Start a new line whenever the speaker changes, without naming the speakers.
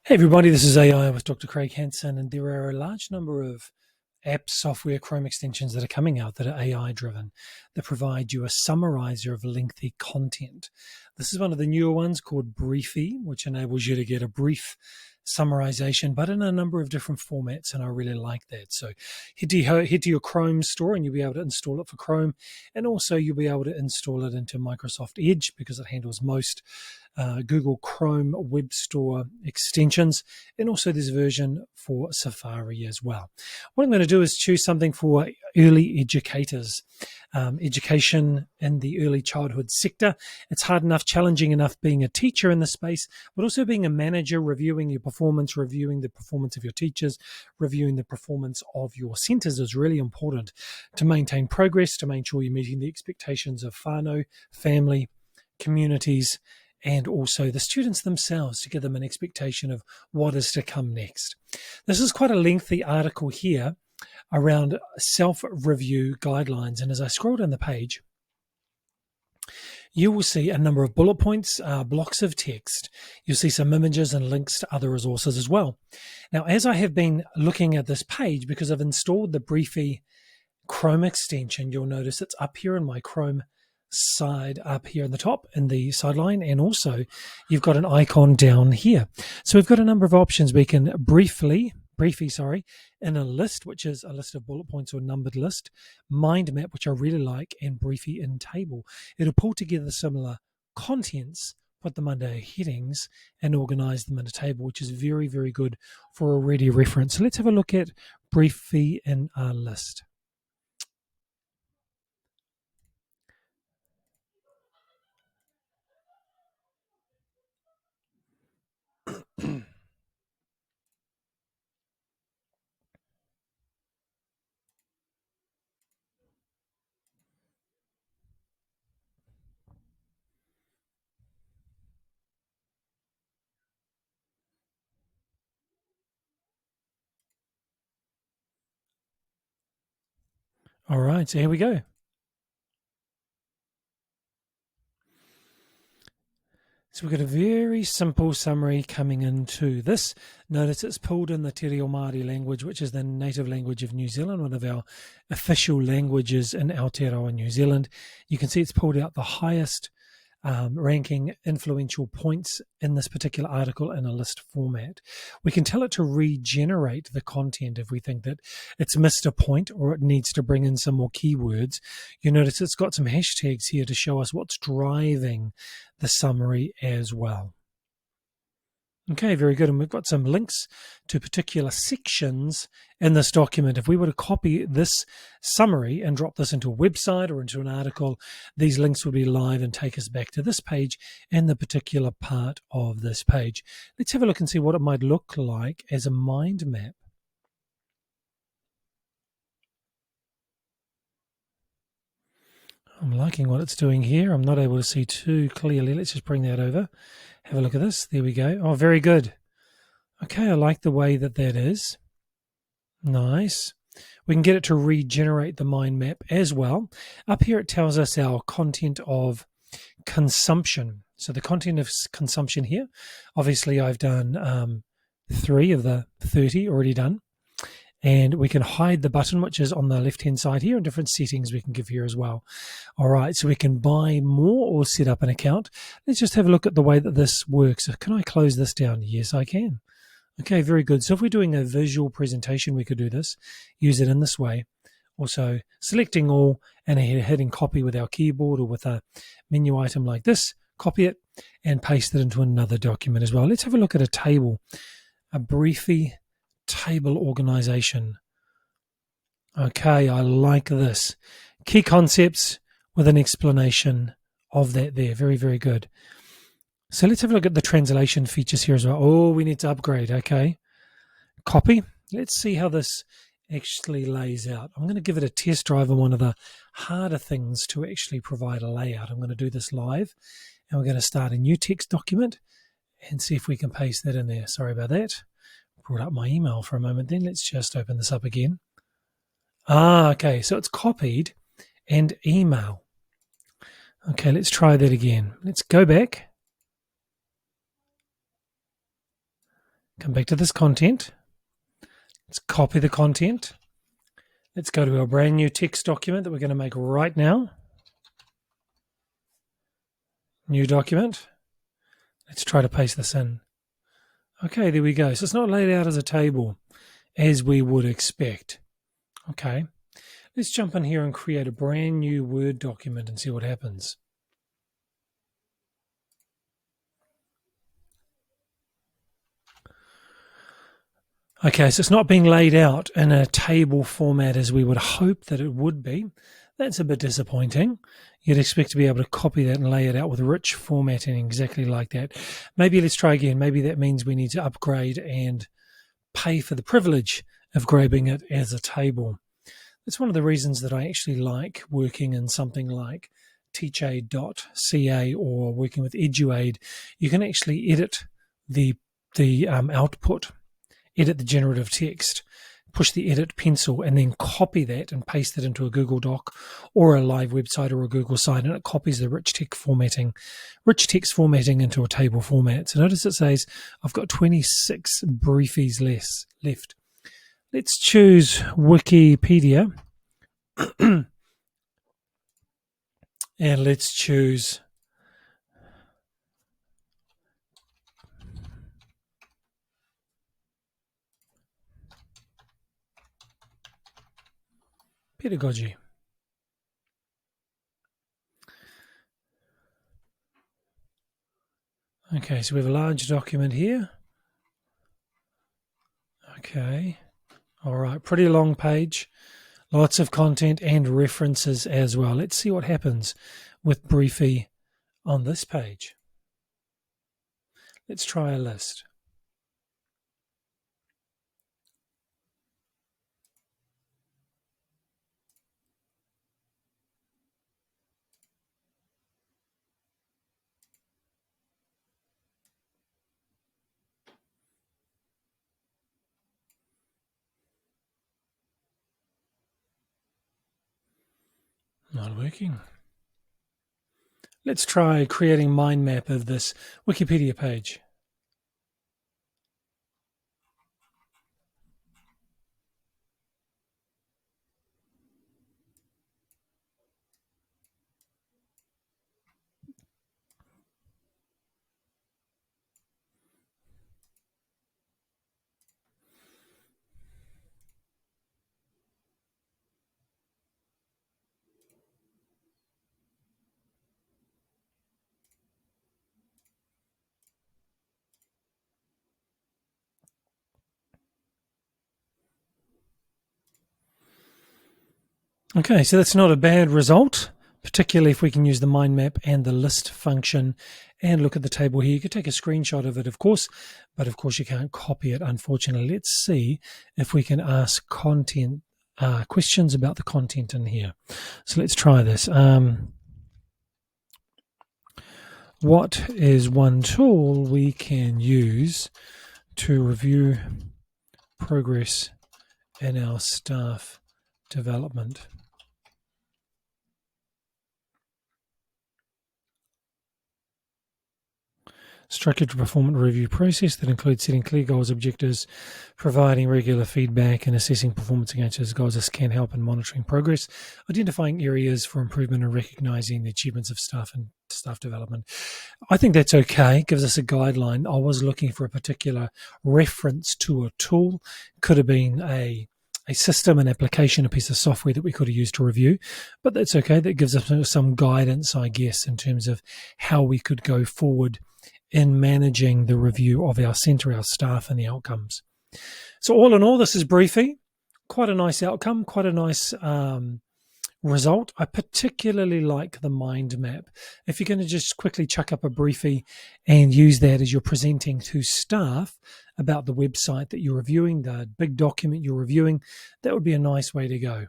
Hey everybody, this is AI with Dr. Craig Hansen, and there are a large number of apps, software, Chrome extensions that are coming out that are AI driven that provide you a summarizer of lengthy content. This is one of the newer ones called Briefy, which enables you to get a brief summarization, but in a number of different formats, and I really like that. So head to your Chrome store and you'll be able to install it for Chrome, and also you'll be able to install it into Microsoft Edge because it handles most Google Chrome Web Store extensions, and also this version for Safari as well. What I'm going to do is choose something for early educators, education in the early childhood sector. It's hard enough, challenging enough being a teacher in this space, but also being a manager, reviewing your performance, reviewing the performance of your teachers, reviewing the performance of your centres is really important to maintain progress, to make sure you're meeting the expectations of whānau, family, communities, and also the students themselves, to give them an expectation of what is to come next. This is quite a lengthy article here around self-review guidelines, and as I scroll down the page, you will see a number of bullet points, blocks of text. You'll see some images and links to other resources as well. Now, as I have been looking at this page, because I've installed the Briefy Chrome extension, you'll notice it's up here in my Chrome side, up here in the top in the sideline, and also you've got an icon down here. So we've got a number of options. We can briefy in a list, which is a list of bullet points or numbered list, mind map, which I really like, and briefy in table. It'll pull together similar contents, put them under headings, and organize them in a table, which is very, very good for a ready reference. So let's have a look at briefy in a list. All right, so here we go. So we've got a very simple summary coming into this. Notice it's pulled in the Te Reo Māori language, which is the native language of New Zealand, one of our official languages in Aotearoa, New Zealand. You can see it's pulled out the highest ranking influential points in this particular article in a list format. We can tell it to regenerate the content if we think that it's missed a point or it needs to bring in some more keywords. You notice it's got some hashtags here to show us what's driving the summary as well. Okay, very good. And we've got some links to particular sections in this document. If we were to copy this summary and drop this into a website or into an article, these links would be live and take us back to this page and the particular part of this page. Let's have a look and see what it might look like as a mind map. I'm liking what it's doing here. I'm not able to see too clearly. Let's just bring that over. Have a look at this. There we go. Oh, very good. Okay, I like the way that is. Nice. We can get it to regenerate the mind map as well. Up here it tells us our content of consumption. So the content of consumption here, obviously I've done 3 of the 30 already done. And we can hide the button, which is on the left-hand side here, and different settings we can give here as well. All right, so we can buy more or set up an account. Let's just have a look at the way that this works. Can I close this down? Yes, I can. Okay, very good. So if we're doing a visual presentation, we could do this, use it in this way. Also, selecting all and hitting copy with our keyboard or with a menu item like this, copy it and paste it into another document as well. Let's have a look at a table, a Briefy table organization. Okay, I like this. Key concepts with an explanation of that there. Very, very good. So let's have a look at the translation features here as well. Oh, we need to upgrade. Okay. Copy. Let's see how this actually lays out. I'm going to give it a test drive on one of the harder things to actually provide a layout. I'm going to do this live, and we're going to start a new text document and see if we can paste that in there. Sorry about that. Brought up my email for a moment then. Let's just open this up again. Okay, so it's copied and email. Okay, let's try that again. Let's go back Come back to this content. Let's copy the content. Let's go to our brand new text document that we're going to make right now. New document. Let's try to paste this in. Okay, there we go. So it's not laid out as a table as we would expect. Okay, let's jump in here and create a brand new Word document and see what happens. Okay, so it's not being laid out in a table format as we would hope that it would be. That's a bit disappointing. You'd expect to be able to copy that and lay it out with rich formatting exactly like that. Maybe let's try again. Maybe that means we need to upgrade and pay for the privilege of grabbing it as a table. That's one of the reasons that I actually like working in something like teachaid.ca or working with EduAid. You can actually edit the output, edit the generative text, push the edit pencil, and then copy that and paste it into a Google Doc or a live website or a Google site, and it copies the rich text formatting into a table format. So notice it says I've got 26 briefies left. Let's choose Wikipedia and let's choose pedagogy. Okay, so we have a large document here. Okay, all right, pretty long page, lots of content and references as well. Let's see what happens with Briefy on this page. Let's try a list. Not working. Let's try creating mind map of this Wikipedia page. Okay, so that's not a bad result, particularly if we can use the mind map and the list function and look at the table here. You could take a screenshot of it, of course, but of course you can't copy it, unfortunately. Let's see if we can ask content questions about the content in here. So let's try this. What is one tool we can use to review progress in our staff development? Structured performance review process that includes setting clear goals, objectives, providing regular feedback, and assessing performance against those goals. This can help in monitoring progress, identifying areas for improvement, and recognizing the achievements of staff and staff development. I think that's okay. It gives us a guideline. I was looking for a particular reference to a tool. Could have been a system, an application, a piece of software that we could have used to review, but that's okay. That gives us some guidance, I guess, in terms of how we could go forward in managing the review of our centre, our staff, and the outcomes. So all in all, this is Briefy. Quite a nice outcome, quite a nice result. I particularly like the mind map. If you're going to just quickly chuck up a Briefy and use that as you're presenting to staff about the website that you're reviewing, the big document you're reviewing, that would be a nice way to go.